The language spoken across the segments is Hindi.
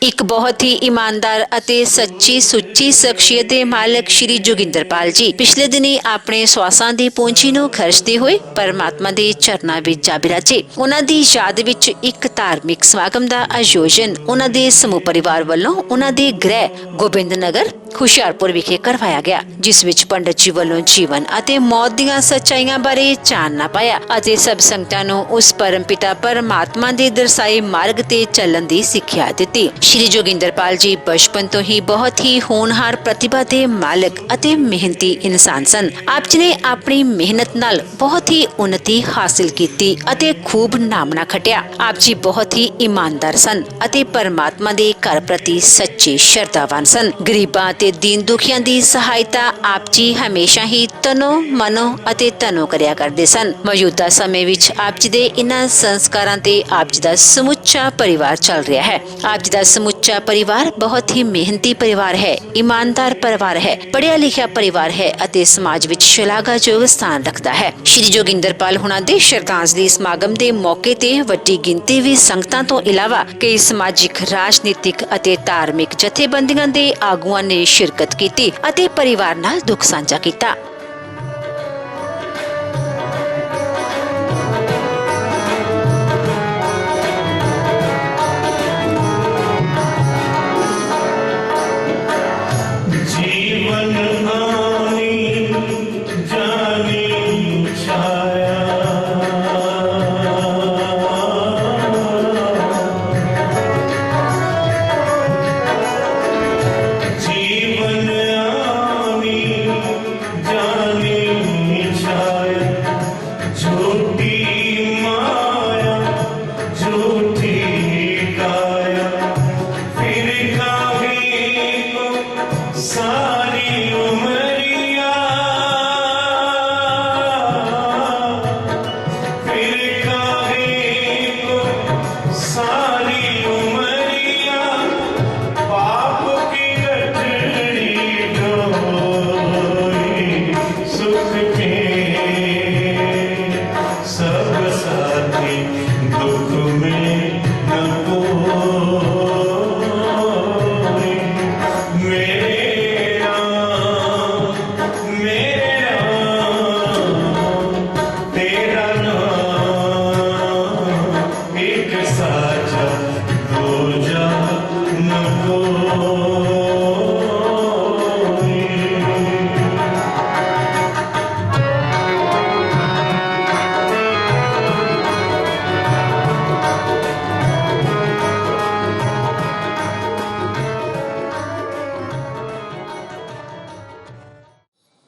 एक बहुत ही ईमानदार ਅਤੇ ਸੱਚੀ ਸੁੱਚੀ ਸ਼ਖਸੀਅਤ ਦੇ ਮਾਲਕ ਸ਼੍ਰੀ ਜੋਗਿੰਦਰਪਾਲ ਜੀ ਪਿਛਲੇ ਦਿਨੀ ਆਪਣੇ ਸਵਾਸਾਂ ਦੀ ਪੂੰਜੀ ਨੂੰ ਖਰਚਦੇ ਹੋਏ ਪਰਮਾਤਮਾ ਦੇ ਚਰਨਾਂ ਵਿੱਚ ਜਾ ਬਿਰਾਜੇ। ਉਹਨਾਂ ਦੀ ਯਾਦ ਵਿੱਚ ਇੱਕ ਧਾਰਮਿਕ ਸਮਾਗਮ ਦਾ ਆਯੋਜਨ ਉਹਨਾਂ ਦੇ ਸਮੂਹ ਪਰਿਵਾਰ ਵੱਲੋਂ ਉਹਨਾਂ ਦੇ ਗ੍ਰਹਿ ਗੋਬਿੰਦ ਨਗਰ ਹੁਸ਼ਿਆਰਪੁਰ ਵਿਖੇ ਕਰਵਾਇਆ ਗਿਆ, ਜਿਸ ਵਿੱਚ ਪੰਡਤ ਜੀ ਵੱਲੋਂ ਜੀਵਨ ਅਤੇ ਮੌਤ ਦੀਆਂ ਸੱਚਾਈਆਂ ਬਾਰੇ ਚਾਨਣਾ ਪਾਇਆ ਅਤੇ ਸਭ ਸੰਗਤਾਂ ਨੂੰ ਉਸ ਪਰਮਪਿਤਾ ਪਰਮਾਤਮਾ ਦੇ ਦਰਸਾਏ ਮਾਰਗ ਤੇ ਚੱਲਣ ਦੀ ਸਿੱਖਿਆ ਦਿੱਤੀ। ਸ਼੍ਰੀ ਜੋਗਿੰਦਰਪਾਲ ਜੀ ਬਚਪਨ ਤੋਂ ਹੀ ਬਹੁਤ ਹੀ ਹੋਣਹਾਰ ਪ੍ਰਤਿਭਾ ਦੇ ਮਾਲਕ ਅਤੇ ਮਿਹਨਤੀ ਇਨਸਾਨ ਸਨ। ਆਪ ਜੀ ਨੇ ਆਪਣੀ ਮਿਹਨਤ ਨਾਲ ਬਹੁਤ ਹੀ ਉન્નਤੀ ਹਾਸਿਲ ਕੀਤੀ ਅਤੇ ਖੂਬ ਨਾਮਣਾ ਖਟਿਆ। ਆਪ ਜੀ ਬਹੁਤ ਹੀ ਇਮਾਨਦਾਰ ਸਨ ਅਤੇ ਪਰਮਾਤਮਾ ਦੇ ਘਰ ਪ੍ਰਤੀ ਸੱਚੇ ਸ਼ਰਧਾਵਾਨ ਸਨ। ਗਰੀਬਾਂ ਅਤੇ ਦੀਨ ਦੁਖੀਆਂ ਦੀ ਸਹਾਇਤਾ ਆਪ ਜੀ ਹਮੇਸ਼ਾ ਹੀ ਤਨੋ ਮਨੋ ਅਤੇ ਤਨੋ ਕਰਿਆ ਕਰਦੇ ਸਨ। ਮੌਜੂਦਾ ਸਮੇਂ ਵਿੱਚ ਆਪ ਜੀ ਦੇ ਇਨ੍ਹਾਂ ਸੰਸਕਾਰਾਂ ਤੇ ਆਪ ਜੀ ਦਾ ਸਮੁੱਚਾ ਪਰਿਵਾਰ ਚੱਲ ਰਿਹਾ ਹੈ। ਆਪ ਜੀ ਦਾ ਸਮੁੱਚਾ ਪਰਿਵਾਰ ਬਹੁਤ ਹੀ ਮਿਹਨਤੀ ਪਰਿਵਾਰ ਹੈ, ਈਮਾਨਦਾਰ ਪਰਿਵਾਰ ਹੈ, ਪੜ੍ਹਿਆ ਲਿਖਿਆ ਪਰਿਵਾਰ ਹੈ ਅਤੇ ਸਮਾਜ ਵਿੱਚ ਸ਼ਲਾਘਾਯੋਗ ਸਥਾਨ ਰੱਖਦਾ ਹੈ। ਸ਼੍ਰੀ ਜੋਗਿੰਦਰਪਾਲ ਹੁਣਾਂ ਦੇ ਸ਼ਰਧਾਂਜਲੀ ਸਮਾਗਮ ਦੇ ਮੌਕੇ ਤੇ ਵੱਡੀ ਗਿਣਤੀ ਵਿੱਚ ਸੰਗਤਾਂ ਤੋਂ ਇਲਾਵਾ ਕਈ ਸਮਾਜਿਕ, ਰਾਜਨੀਤਿਕ ਅਤੇ ਧਾਰਮਿਕ ਜਥੇਬੰਦੀਆਂ ਦੇ ਆਗੂਆਂ ਨੇ ਸ਼ਿਰਕਤ ਕੀਤੀ ਅਤੇ ਪਰਿਵਾਰ ਨਾਲ ਦੁੱਖ ਸਾਂਝਾ ਕੀਤਾ।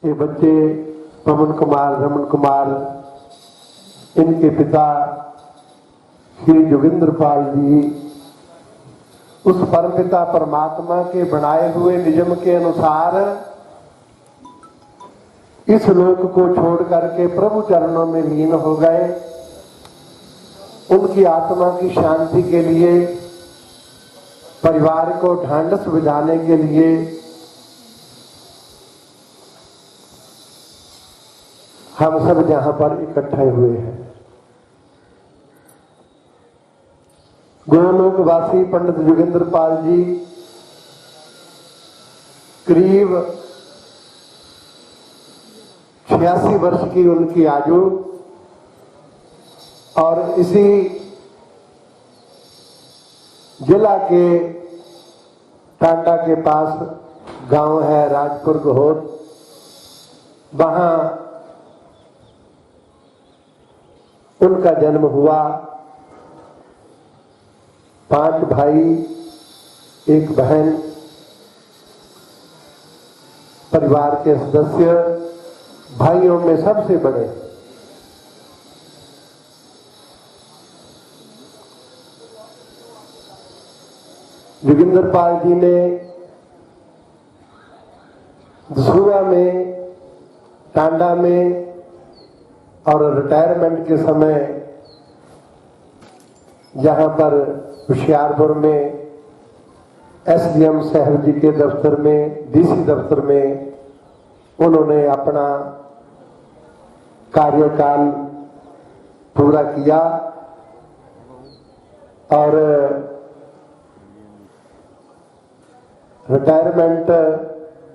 ये बच्चे पवन कुमार, रमन कुमार, इनके पिता श्री जोगिंद्रपाल जी उस परमपिता परमात्मा के बनाए हुए नियम के अनुसार इस लोक को छोड़ करके प्रभु चरणों में लीन हो गए। उनकी आत्मा की शांति के लिए, परिवार को ढांढस बजाने के लिए हम सब जहां पर इकट्ठे हुए हैं। गोलोकवासी पंडित जोगिंद्रपाल जी करीब 86 वर्ष की उनकी आयु और इसी जिला के टांडा के पास गांव है राजपुर गहोद, वहां उनका जन्म हुआ। 5 भाई 1 बहन, परिवार के सदस्य, भाइयों में सबसे बड़े। जोगिंद्रपाल जी ने दसूहा में, टांडा में और रिटायरमेंट के समय जहां पर होशियारपुर में एसडीएम साहब जी के दफ्तर में, डीसी दफ्तर में उन्होंने अपना कार्यकाल पूरा किया और रिटायरमेंट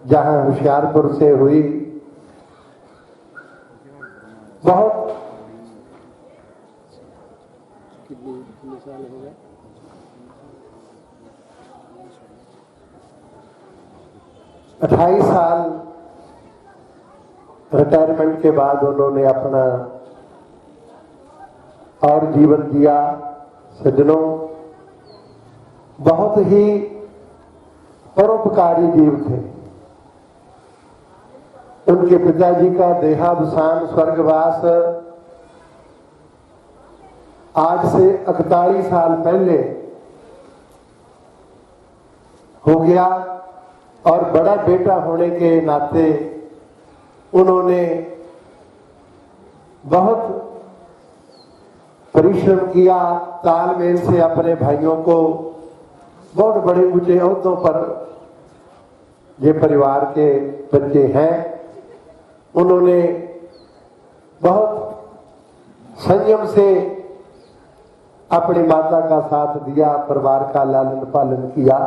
जहां होशियारपुर से हुई, बहुत 28 साल रिटायरमेंट के बाद उन्होंने अपना और जीवन जिया। सज्जनों, बहुत ही परोपकारी जीव थे। उनके पिताजी का देहावसान स्वर्गवास आज से 41 साल पहले हो गया और बड़ा बेटा होने के नाते उन्होंने बहुत परिश्रम किया, तालमेल से अपने भाइयों को बहुत बड़े ऊंचे ओहदों पर, ये परिवार के बच्चे हैं, उन्होंने बहुत संयम से अपनी माता का साथ दिया, परिवार का लालन पालन किया।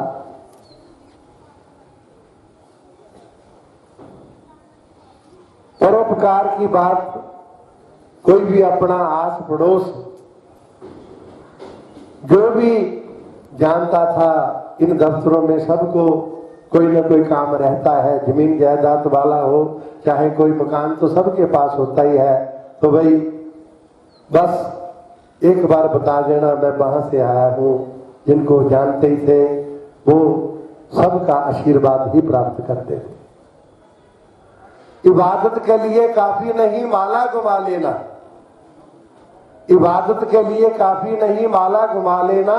परोपकार की बात, कोई भी अपना आस पड़ोस जो भी जानता था, इन दफ्तरों में सबको कोई ना कोई काम रहता है, जमीन जायदाद वाला हो चाहे कोई मकान, तो सबके पास होता ही है। तो भाई बस एक बार बता देना मैं वहां से आया हूं, जिनको जानते ही थे वो सबका आशीर्वाद ही प्राप्त करते थे। इबादत के लिए काफी नहीं माला घुमा लेना, इबादत के लिए काफी नहीं माला घुमा लेना,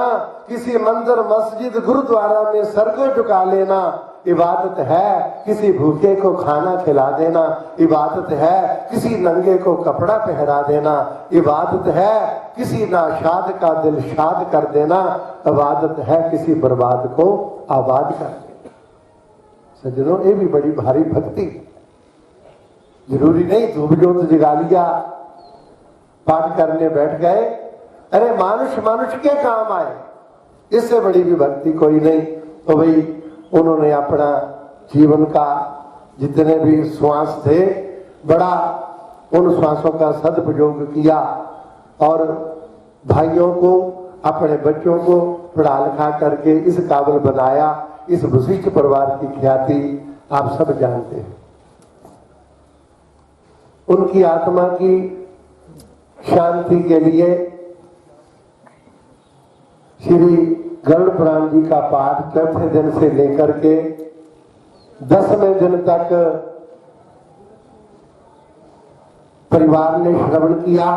किसी मंदिर मस्जिद गुरुद्वारा में सर को झुका लेना। इबादत है किसी भूखे को खाना खिला देना, इबादत है किसी नंगे को कपड़ा पहरा देना, इबादत है किसी नाशाद का दिल शाद कर देना, इबादत है किसी बर्बाद को आबाद कर देना। सज्जनों, ये भी बड़ी भारी भक्ति। जरूरी नहीं धूप जोत जगा लिया, पाठ करने बैठ गए, अरे मानुष मनुष्य के काम आए, इससे बड़ी भी भक्ति कोई नहीं। तो भाई उन्होंने अपना जीवन का जितने भी श्वास थे, बड़ा उन श्वासों का सदुपयोग किया और भाइयों को, अपने बच्चों को पढ़ा लिखा करके इस काबिल बनाया। इस वशिष्ठ परिवार की ख्याति आप सब जानते हैं। उनकी आत्मा की शांति के लिए श्री गरुड़ पुराण जी का पाठ चौथे दिन से लेकर के 10वें दिन तक परिवार ने श्रवण किया।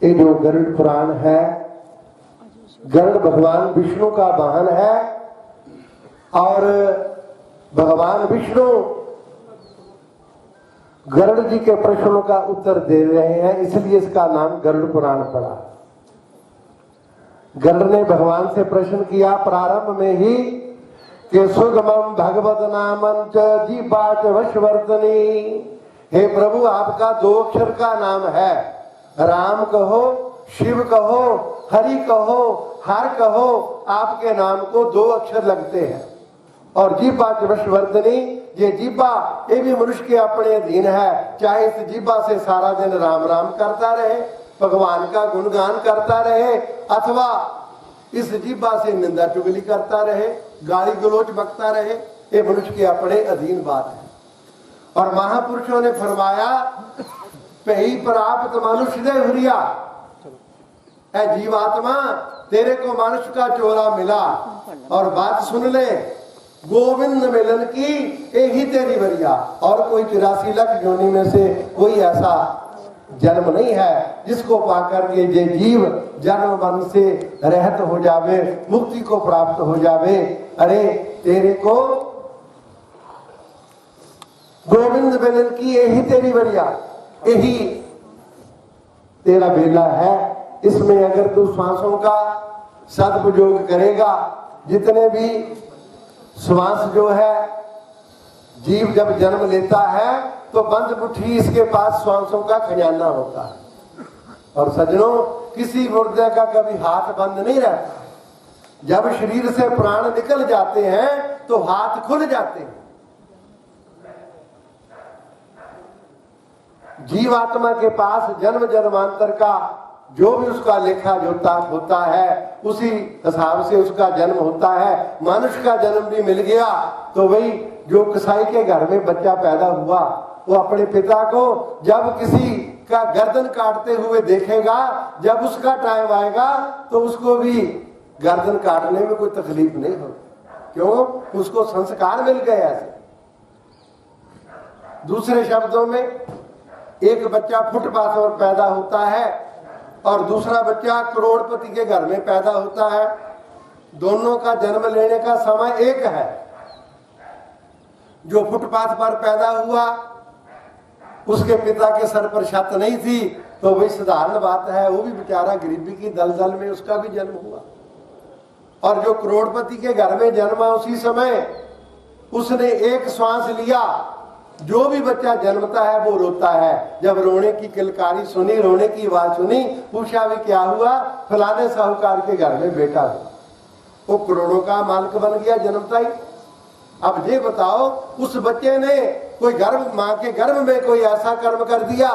ये जो गरुड़ पुराण है, गरुड़ भगवान विष्णु का वाहन है और भगवान विष्णु गरुड़ जी के प्रश्नों का उत्तर दे रहे हैं, इसलिए इसका नाम गरुड़ पुराण पड़ा। गरुड़ ने भगवान से प्रश्न किया प्रारंभ में ही कि सुगमम भगवत नामं च जीवाच वशवर्तनी। हे प्रभु, आपका 2 अक्षर का नाम है, राम कहो, शिव कहो, हरि कहो, हर कहो, आपके नाम को 2 अक्षर लगते हैं। और जीवाच वशवर्तनी, ये जीवा ये भी मनुष्य के अपने अधीन है, चाहे इस जीवा से सारा दिन राम राम करता रहे, भगवान का गुणगान करता रहे, अथवा इस जीवा से निंदा चुगली करता रहे, गाली गलोच बकता रहे, ये मनुष्य के अपने अधीन बात है। और महापुरुषों ने फरमाया पही प्राप्त मनुष्य दे हुरिया, ऐ जीवात्मा तेरे को मनुष्य का चोला मिला, और बात सुन ले गोविंद मिलन की यही तेरी वरिया। और कोई 84 लाख योनि में से कोई ऐसा जन्म नहीं है जिसको पाकर के ये जीव जन्म मरण से रहित हो जावे, मुक्ति को प्राप्त हो जावे। अरे तेरे को गोविंद मिलन की यही तेरी वरिया, यही तेरा बेला है। इसमें अगर तू श्वासों का सदुपयोग करेगा, जितने भी श्वास जो है, जीव जब जन्म लेता है तो बंद मुट्ठी इसके पास श्वासों का खजाना होता है। और सज्जनों, किसी मुर्दे का कभी हाथ बंद नहीं रहता, जब शरीर से प्राण निकल जाते हैं तो हाथ खुल जाते हैं। जीवात्मा के पास जन्म जन्मांतर का जो भी उसका लेखा जोता होता है उसी हिसाब से उसका जन्म होता है। मनुष्य का जन्म भी मिल गया तो वही जो कसाई के घर में बच्चा पैदा हुआ वो अपने पिता को जब किसी का गर्दन काटते हुए देखेगा, जब उसका टाइम आएगा तो उसको भी गर्दन काटने में कोई तकलीफ नहीं होगी। क्यों? उसको संस्कार मिल गए ऐसे। दूसरे शब्दों में एक बच्चा फुटपाथ पर पैदा होता है और दूसरा बच्चा करोड़पति के घर में पैदा होता है। दोनों का जन्म लेने का समय एक है। जो फुटपाथ पर पैदा हुआ उसके पिता के सर पर छत नहीं थी तो वही साधारण बात है, वो भी बेचारा गरीबी की दलदल में उसका भी जन्म हुआ। और जो करोड़पति के घर में जन्मा उसी समय उसने एक श्वास लिया। जो भी बच्चा जन्मता है वो रोता है। जब रोने की किलकारी सुनी, रोने की आवाज सुनी, पूछा भी क्या हुआ? फलाने साहूकार के घर में बेटा हुआ। वो करोड़ों का मालिक बन गया जन्मता ही। अब ये बताओ उस बच्चे ने कोई गर्भ, माँ के गर्भ में कोई ऐसा कर्म कर दिया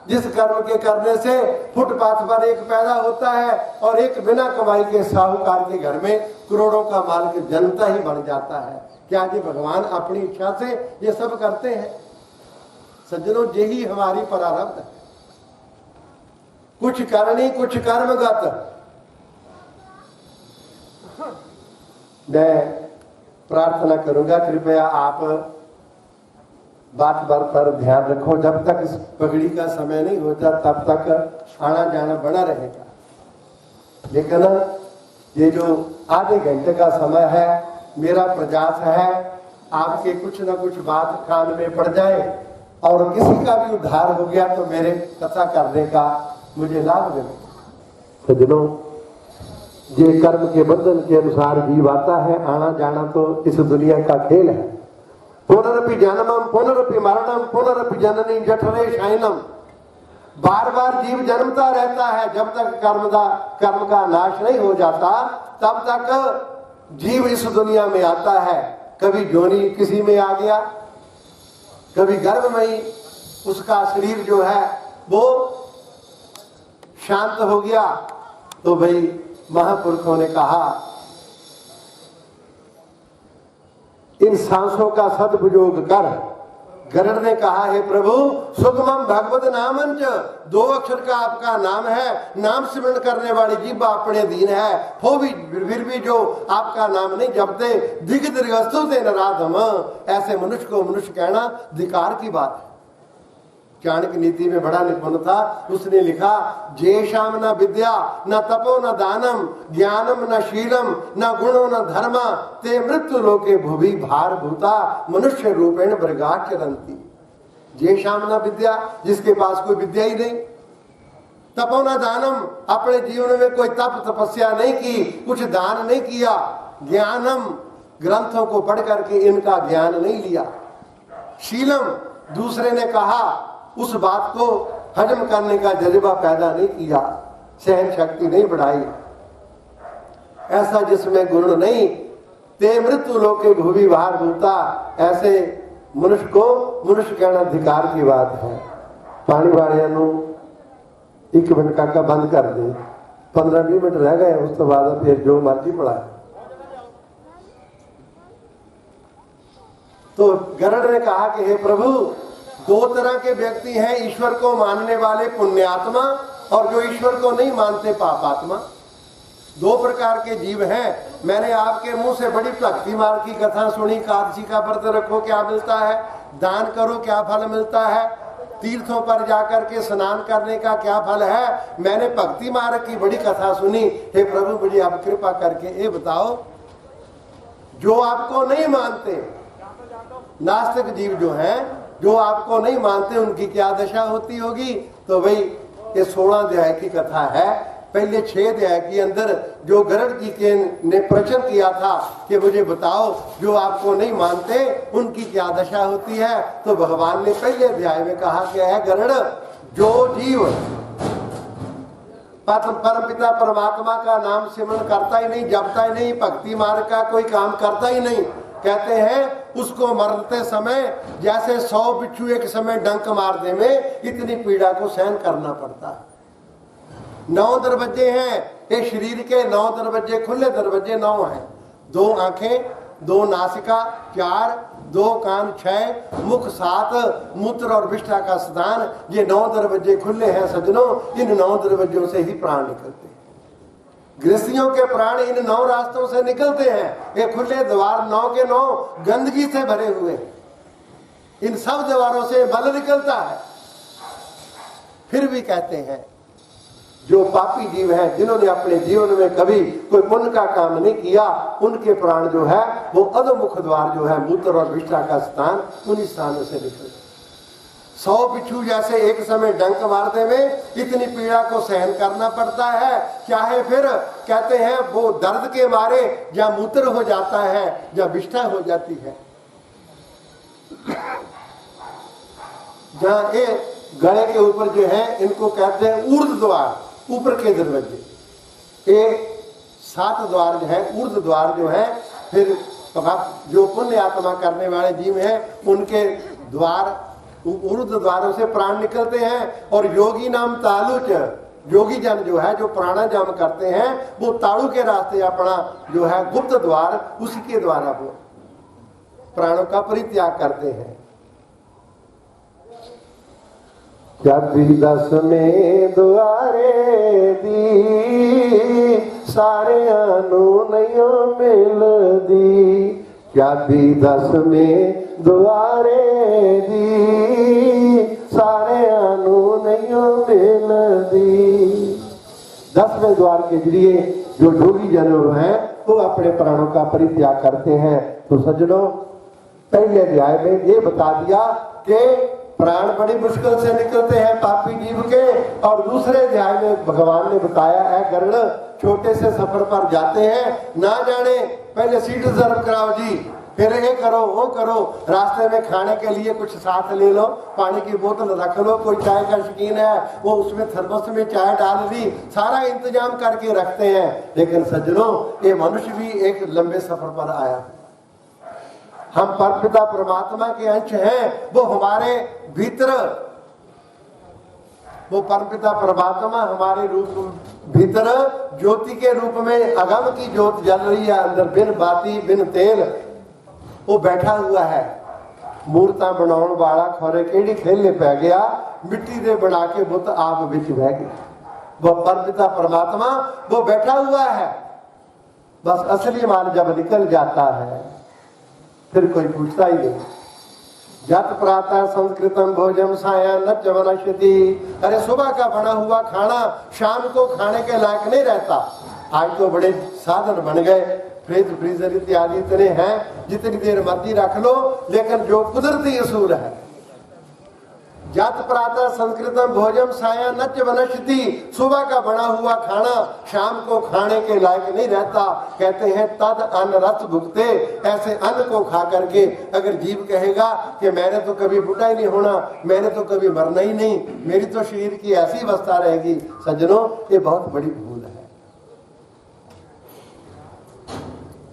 जिस कर्म के करने से फुटपाथ पर एक पैदा होता है और एक बिना कमाई के साहूकार के घर में करोड़ों का मालिक जन्मता ही बन जाता है। क्या ये भगवान अपनी इच्छा से ये सब करते हैं? सज्जनों, यही हमारी प्रारब्ध है। कुछ करनी कुछ कर्मगत। मैं प्रार्थना करूंगा कृपया आप बात पर ध्यान रखो। जब तक इस पगड़ी का समय नहीं होता तब तक आना जाना बना रहेगा। लेकिन ये जो आधे घंटे का समय है, मेरा प्रयास है आपके कुछ न कुछ बात कान में पड़ जाए और किसी का भी उद्धार हो गया तो मेरे कथा करने का मुझे लाभ मिले। सज्जनों, ये कर्म के बंधन के अनुसार जीव आता है। आना जाना तो इस दुनिया का खेल है। पुनरपि जन्मम पुनरपि मरणम पुनरपि जननी जठरे शयनम। बार बार जीव जन्मता रहता है। जब तक कर्म का नाश नहीं हो जाता तब तक जीव इस दुनिया में आता है। कभी जोनी किसी में आ गया, कभी गर्भ में ही उसका शरीर जो है वो शांत हो गया। तो भाई महापुरुषों ने कहा इन सांसों का सदुपयोग कर। गरुड़ ने कहा हे प्रभु सुगमम भगवत नामंच, 2 अक्षर का आपका नाम है। नाम स्मरण करने वाली जीभ अपने दीन है। फिर भी जो आपका नाम नहीं जपते दिग दीर्घस्तु से नराधम। ऐसे मनुष्य को मनुष्य कहना धिकार की बात है। चाणक्य नीति में बड़ा निपुण था। उसने लिखा जेशाम न विद्या न तपो न दानम ज्ञानम न शीलम न गुणो न धर्म ते मृत्यु लोके भुवि भार भूता मनुष्य रूपेण मृगाचरंती। जेशाम न विद्या, जिसके पास कोई विद्या ही नहीं। तपो न दानम, अपने जीवन में कोई तप तपस्या नहीं की, कुछ दान नहीं किया। ज्ञानम, ग्रंथों को पढ़ करके इनका ज्ञान नहीं लिया। शीलम, दूसरे ने कहा उस बात को हजम करने का जज्बा पैदा नहीं किया, सहन शक्ति नहीं बढ़ाई। ऐसा जिसमें गुण नहीं, ते मृत्यु लोके भुवि भार भूता। ऐसे मनुष्य को मनुष्य कहना अधिकार की बात है। पानी वाले 1 मिनट का बंद कर दे। 15-20 मिनट रह गए, उस तो बाद फिर जो मर्जी पढ़ाए। तो गरुड़ ने कहा कि हे प्रभु 2 तरह के व्यक्ति हैं, ईश्वर को मानने वाले पुण्यात्मा और जो ईश्वर को नहीं मानते पापात्मा। 2 प्रकार के जीव हैं। मैंने आपके मुंह से बड़ी भक्ति मार्ग की कथा सुनी। एकादशी का व्रत रखो क्या मिलता है, दान करो क्या फल मिलता है, तीर्थों पर जाकर के स्नान करने का क्या फल है। मैंने भक्ति मार्ग की बड़ी कथा सुनी। हे प्रभु मुझे आप कृपा करके ये बताओ, जो आपको नहीं मानते, नास्तिक जीव जो हैं, जो आपको नहीं मानते, उनकी क्या दशा होती होगी। तो भाई ये 16 अध्याय की कथा है। पहले 6 अध्याय के अंदर जो गरुड़ जी के ने प्रश्न किया था कि मुझे बताओ जो आपको नहीं मानते उनकी क्या दशा होती है, तो भगवान ने पहले अध्याय में कहा कि है गरुड़, जो जीव परम पिता परमात्मा का नाम सिमरण करता ही नहीं, जपता ही नहीं, भक्ति मार्ग का कोई काम करता ही नहीं, कहते हैं उसको मरते समय जैसे 100 बिच्छू एक समय डंक मार दे में इतनी पीड़ा को सहन करना पड़ता है। 9 दरवाजे हैं ये शरीर के, 9 दरवाजे खुले, दरवाजे 9 हैं। 2 आंखें, 2 नासिका, 4, 2 कान, 6 मुख, 7 मूत्र और विष्ठा का स्थान। ये 9 दरवाजे खुले हैं सज्जनों, इन 9 दरवाजों से ही प्राण निकलते हैं। गृहस्थियों के प्राण इन 9 रास्तों से निकलते हैं। ये खुले द्वार 9 के 9 गंदगी से भरे हुए, इन सब द्वारों से मल निकलता है। फिर भी कहते हैं जो पापी जीव हैं, जिन्होंने अपने जीवन में कभी कोई पुण्य का काम नहीं किया, उनके प्राण जो है वो अधोमुख द्वार जो है मूत्र और विष्ठा का स्थान, उन्हीं स्थानों से निकलते। 100 बिच्छू जैसे एक समय डंक मारते में इतनी पीड़ा को सहन करना पड़ता है। चाहे फिर कहते हैं वो दर्द के मारे या मूत्र हो जाता है या विष्ठा हो जाती है। जहाँ ये गले के ऊपर जो है इनको कहते हैं ऊर्ध्व द्वार, ऊपर के दरवाजे। ये 7 द्वार जो है ऊर्ध्व द्वार जो है। फिर जो पुण्य आत्मा करने वाले जीव हैं उनके द्वार ऊर्ध्व द्वारों से प्राण निकलते हैं। और योगी नाम तालुच, योगी जन जो है जो प्राणायाम करते हैं वो ताड़ू के रास्ते अपना जो है गुप्त द्वार, उसी के द्वारा वो प्राणों का परित्याग करते हैं। जब भी 10 में द्वारे दी सारे अनु नयो मिल दी, क्या भी 10 में द्वारे दी सारे अनु नयो मिल दी। 10वें द्वार के जरिए जो योगी जन हैं वो अपने प्राणों का परित्याग करते हैं। तो सज्जनों, पहले अध्याय में ये बता दिया कि प्राण बड़ी मुश्किल से निकलते हैं पापी जीव के, और दूसरे अध्याय में भगवान ने बताया है गरुड़ छोटे से सफर पर जाते हैं, ना जाने पहले सीट रिजर्व कराओ जी, फिर ये करो वो करो, रास्ते में खाने के लिए कुछ साथ ले लो, पानी की बोतल रख लो, कोई चाय का शौकीन है वो उसमें थर्मस में चाय डाल ली, सारा इंतजाम करके रखते हैं। लेकिन सज्जनों, ये मनुष्य भी एक लंबे सफर पर आया। हम परमपिता परमात्मा के अंश हैं, वो हमारे भीतर, वो परमपिता परमात्मा हमारे रूप भीतर ज्योति के रूप में अगम की ज्योत जल रही है, अंदर बिन बाती बिन तेल वो बैठा हुआ है। मूर्ता बनाने वाला खोरे केड़ी खेलने पै गया, मिट्टी दे बना के बुत आप बिच बह गया। वो परमपिता परमात्मा वो बैठा हुआ है। बस असली मान जब निकल जाता है फिर कोई पूछता ही नहीं। जत प्रातः संस्कृतम भोजन साया नच वनश्यति। अरे सुबह का बना हुआ खाना शाम को खाने के लायक नहीं रहता। आज तो बड़े साधन बन गए, फ्रिज फ्रीजर इत्यादि इतने हैं, जितनी देर मर्जी रख लो, लेकिन जो कुदरती असूल है, जत प्रातः संस्कृतम भोजन साया नच वनश्यति, सुबह का बना हुआ खाना शाम को खाने के लायक नहीं रहता। कहते हैं तद अन्न रस भुगते, ऐसे अन्न को खा करके अगर जीव कहेगा कि मैंने तो कभी बूढ़ा ही नहीं होना, मैंने तो कभी मरना ही नहीं, मेरी तो शरीर की ऐसी अवस्था रहेगी, सज्जनों ये बहुत बड़ी भूल है।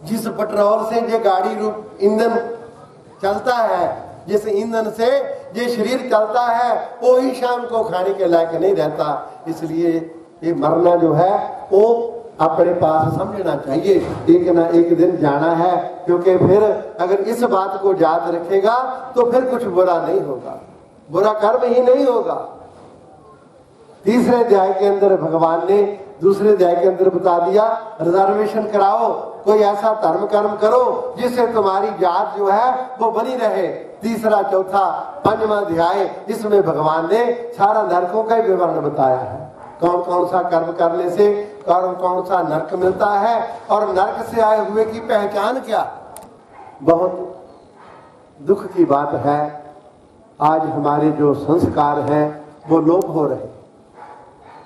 जिस पेट्रोल से ये गाड़ी रूप ईंधन चलता है, जिस ईंधन से ये शरीर चलता है, वो ही शाम को खाने के लायक नहीं रहता। इसलिए ये मरना जो है वो अपने पास समझना चाहिए, एक ना एक दिन जाना है। क्योंकि फिर अगर इस बात को याद रखेगा तो फिर कुछ बुरा नहीं होगा, बुरा कर्म ही नहीं होगा। तीसरे अध्याय के अंदर भगवान ने दूसरे अध्याय के अंदर बता दिया, रिजर्वेशन कराओ, कोई ऐसा धर्म कर्म करो जिससे तुम्हारी जात जो है वो बनी रहे। तीसरा चौथा 5वां अध्याय, इसमें भगवान ने सारा नरकों का ही विवरण बताया है। कौन कौन सा कर्म करने से कौन कौन सा नरक मिलता है, और नरक से आए हुए की पहचान क्या। बहुत दुख की बात है, आज हमारे जो संस्कार हैं वो लोप हो रहे।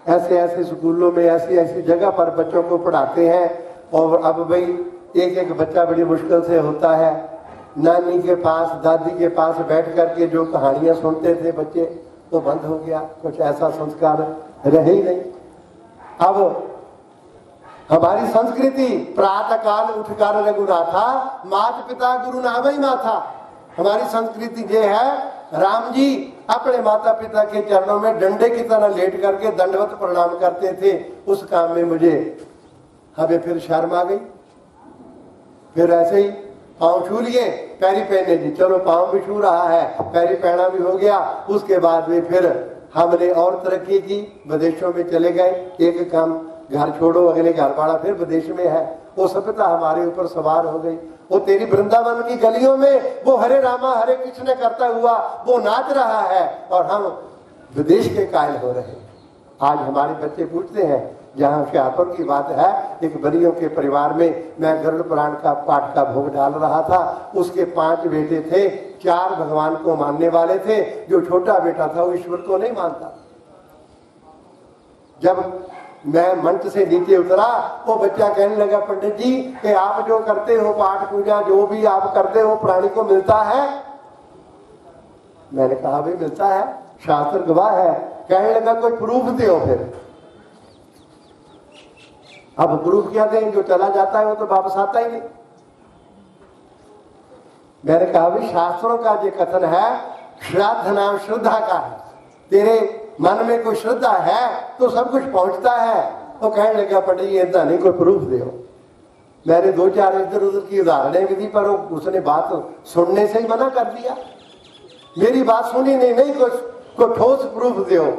ऐसे ऐसे स्कूलों में ऐसी ऐसी जगह पर बच्चों को पढ़ाते हैं, और अब भाई एक एक बच्चा बड़ी मुश्किल से होता है। नानी के पास दादी के पास बैठ करके जो कहानियां सुनते थे बच्चे, वो बंद हो गया, कुछ ऐसा संस्कार रहे ही नहीं। अब हमारी संस्कृति प्रातः काल उठकर रघुनाथा, माता पिता गुरु नामई माथा। हमारी संस्कृति ये है, राम जी अपने माता पिता के चरणों में डंडे की तरह लेट करके दंडवत प्रणाम करते थे। उस काम में मुझे हमें फिर शर्म आ गई। फिर ऐसे ही पाँव छू लिए, पैरी पहने जी, चलो पाँव भी छू रहा है, पैरी पहना भी हो गया। उसके बाद में फिर हमने और तरक्की की, विदेशों में चले गए। एक काम घर छोड़ो, अगले घर वाला फिर विदेश में है। वो सभ्यता हमारे ऊपर सवार हो गई। वो तेरी वृंदावन की गलियों में वो हरे रामा हरे कृष्ण करता हुआ वो नाच रहा है और हम विदेश के कायल हो रहे हैं। आज हमारे बच्चे पूछते हैं, जहाँ होशियारपुर की बात है, एक बनियों के परिवार में मैं गरुड़ पुराण का पाठ का भोग डाल रहा था। उसके 5 बेटे थे, 4 भगवान को मानने वाले थे। जो छोटा बेटा था वो ईश्वर को नहीं मानता। जब मैं मंच से नीचे उतरा, वो बच्चा कहने लगा, पंडित जी कि आप जो करते हो पाठ पूजा जो भी आप करते हो प्राणी को मिलता है? मैंने कहा भाई मिलता है, शास्त्र गवाह है। कहने लगा कोई प्रूफ दो। फिर अब प्रूफ क्या दें, जो चला जाता है वो तो वापस आता ही नहीं। मैंने कहा भाई शास्त्रों का जो कथन है, श्राद्ध नाम श्रद्धा का है। तेरे मन में कोई श्रद्धा है तो सब कुछ पहुंचता है। वो कहने लगा पंडित जी ऐसा नहीं, कोई प्रूफ दो। मैंने 2-4 इधर उधर की उदाहरणें भी दी, पर उसने बात सुनने से ही मना कर दिया। मेरी बात सुनी नहीं, कोई ठोस प्रूफ दो।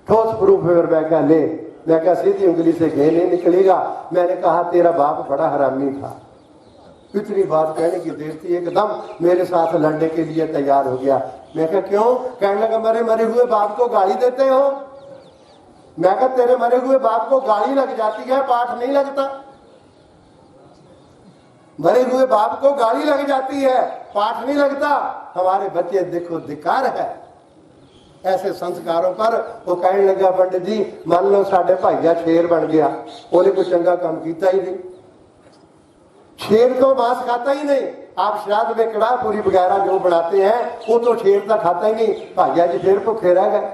ठोस प्रूफ फिर मैं कहा ले, मैं कहा सीधी उंगली से घे नहीं निकलेगा। मैंने कहा तेरा बाप बड़ा हरामी था। इतनी बात कहने की देर थी, एकदम मेरे साथ लड़ने के लिए तैयार हो गया। मैं कहा क्यों? कहने लगा मरे हुए बाप को गाली देते हो। मैं कहा तेरे मरे हुए बाप को गाली लग जाती है, पाठ नहीं लगता। मरे हुए बाप को गाली लग जाती है, पाठ नहीं लगता। हमारे बच्चे देखो धिक्कार है ऐसे संस्कारों पर। वो कहने लगा पंडित जी मान लो साढ़े भाईया शेर बन गया, उन्हें कोई चंगा काम किया ही नहीं। शेर तो मांस खाता ही नहीं। आप श्राद्ध में कड़ाह पूरी वगैरह जो बनाते हैं वो तो शेर तो खाता ही नहीं। भाईया जी शेर भूखे रह गए।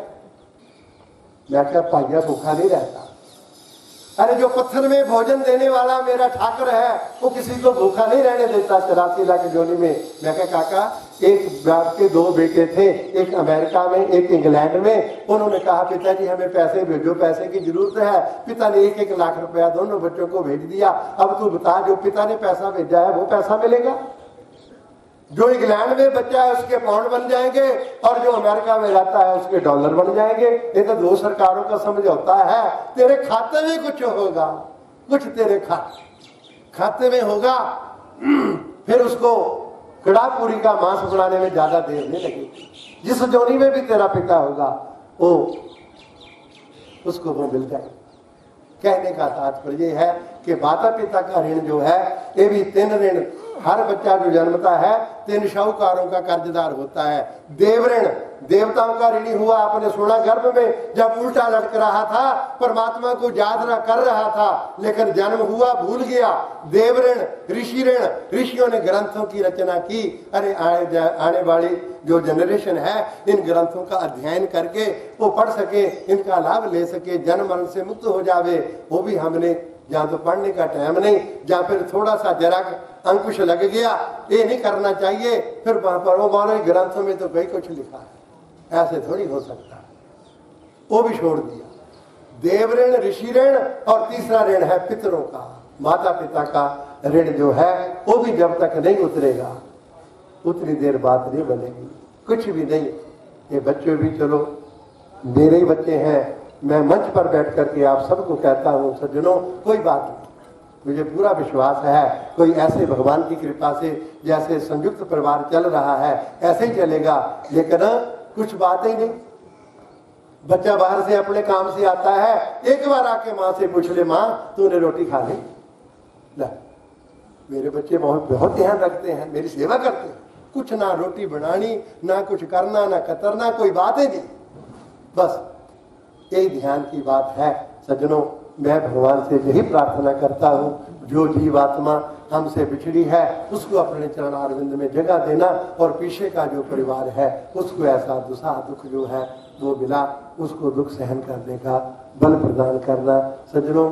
मैं क्या भाईया भूखा नहीं रहता? अरे जो पत्थर में भोजन देने वाला मेरा ठाकर है वो किसी को भूखा नहीं रहने देता 84 लाख जोनी में। मैं क्या काका, एक बाप के 2 बेटे थे, एक अमेरिका में एक इंग्लैंड में। उन्होंने कहा पिताजी हमें पैसे भेजो, पैसे की जरूरत है। पिता ने 1-1 लाख रुपया दोनों बच्चों को भेज दिया। अब तू बता, जो पिता ने पैसा भेजा है वो पैसा मिलेगा? जो इंग्लैंड में बच्चा है उसके पाउंड बन जाएंगे और जो अमेरिका में रहता है उसके डॉलर बन जाएंगे। ये तो 2 सरकारों का समझौता है। तेरे खाते में कुछ होगा, कुछ तेरे खाते में होगा। फिर उसको कड़ापूरी का मांस बनाने में ज्यादा देर नहीं लगेगी। जिस जोनी में भी तेरा पिता होगा वो उसको वो मिल जाएगा। कहने का तात्पर्य है कि माता पिता का ऋण जो है ये भी 3 ऋण। हर बच्चा जो जन्मता है 3 शाहूकारों का कर्जदार होता है। देव ऋण, देवताओं का ऋणी हुआ। आपने सुना गर्भ में जब उल्टा लटक रहा था, परमात्मा को याद न कर रहा था, लेकिन जन्म हुआ भूल गया। देव ऋण, ऋषि ऋण, ऋषियों ने ग्रंथों की रचना की। अरे आने वाली जो जनरेशन है इन ग्रंथों का अध्ययन करके वो पढ़ सके, इनका लाभ ले सके, जन्म मरण से मुक्त हो जावे। वो भी हमने जहाँ तो पढ़ने का टाइम नहीं, जहाँ फिर थोड़ा सा जरा अंकुश लग गया, ये नहीं करना चाहिए। फिर वहां पर वो मानो ग्रंथों में तो कई कुछ लिखा है, ऐसे थोड़ी हो सकता। वो भी छोड़ दिया। देव ऋण, ऋषि ऋण और तीसरा ऋण है पितरों का। माता पिता का ऋण जो है वो भी जब तक नहीं उतरेगा उतनी देर बात नहीं बनेगी, कुछ भी नहीं। ये बच्चे भी चलो मेरे ही बच्चे हैं। मैं मंच पर बैठ करके आप सबको कहता हूँ सज्जनों, कोई बात नहीं, मुझे पूरा विश्वास है कोई ऐसे भगवान की कृपा से जैसे संयुक्त परिवार चल रहा है ऐसे ही चलेगा। लेकिन कुछ बात ही नहीं। बच्चा बाहर से अपने काम से आता है, एक बार आके माँ से पूछ ले, माँ तूने रोटी खा ली? मेरे बच्चे बहुत ध्यान रखते हैं, मेरी सेवा करते हैं। कुछ ना रोटी बनानी, ना कुछ करना, ना कतरना, कोई बात ही नहीं। बस यही ध्यान की बात है सज्जनों। मैं भगवान से यही प्रार्थना करता हूँ, जो जीवात्मा हमसे बिछड़ी है उसको अपने चरणारविंद में जगह देना और पीछे का जो परिवार है उसको ऐसा दुख जो है वो मिला, उसको दुख सहन करने का बल प्रदान करना। सज्जनों,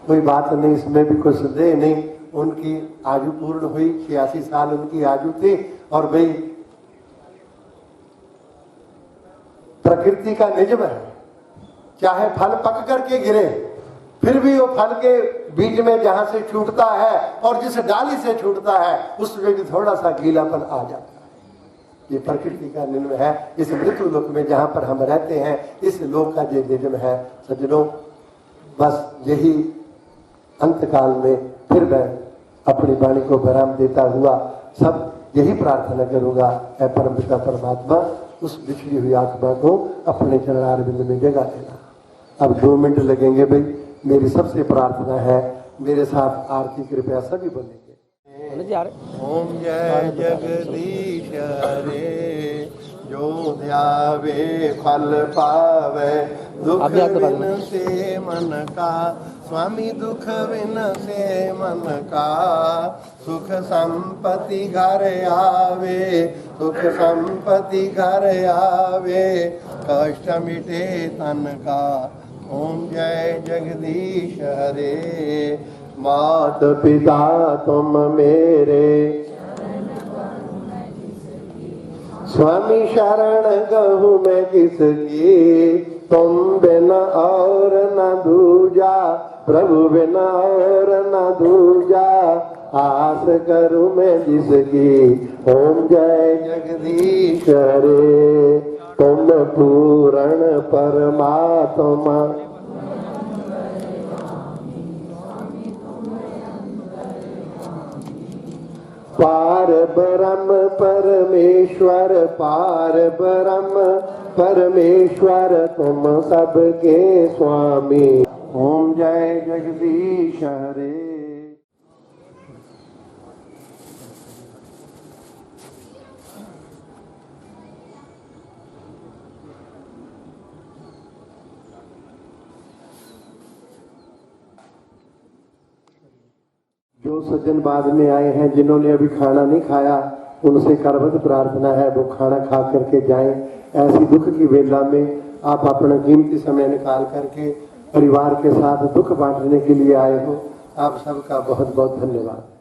कोई बात नहीं, इसमें भी कोई संदेह नहीं। उनकी आयु पूर्ण हुई, 86 साल उनकी आयु थी। और भाई प्रकृति का नियम है, चाहे फल पक करके गिरे फिर भी वो फल के बीज में जहां से छूटता है और जिस डाली से छूटता है उसमें भी थोड़ा सा गीलापन आ जाता है। ये प्रकृति का नियम है। इस मृत्यु लोक में जहां पर हम रहते हैं, इस लोक का ये नियम है। सज्जनों, बस यही अंतकाल में फिर मैं अपनी वाणी को विराम देता हुआ सब यही प्रार्थना करूंगा, ऐ परम पिता परमात्मा, उस बिछड़ी हुई आत्मा को अपने चरणारविंद में जगा देना। अब 2 मिनट लगेंगे भाई। मेरी सबसे प्रार्थना है, मेरे साथ आरती कृपया सभी बोलेंगे। ओम जय जगदीश हरे, जो ध्यावे फल पावे, दुख विन से मन का स्वामी, दुख विन से मन का, सुख संपत्ति घर आवे, सुख संपत्ति घर आवे, कष्ट मिटे तन का। ओम जय जगदीश हरे। मात पिता तुम मेरे, स्वामी शरण कहूँ मैं किसकी, तुम बिना और न दूजा, प्रभु बिना और न दूजा, आस करूँ मैं जिसकी। ओम जय जगदीश हरे, तुम पूर्ण परमात्मा, पार ब्रह्म परमेश्वर, पार ब्रह्म परमेश्वर, तुम सबके स्वामी। ओम जय जगदीश हरे। जो सज्जन बाद में आए हैं, जिन्होंने अभी खाना नहीं खाया, उनसे करबद्ध प्रार्थना है वो खाना खा करके जाएं। ऐसी दुख की वेला में आप अपना कीमती समय निकाल करके परिवार के साथ दुख बांटने के लिए आए हो। आप सबका बहुत बहुत धन्यवाद।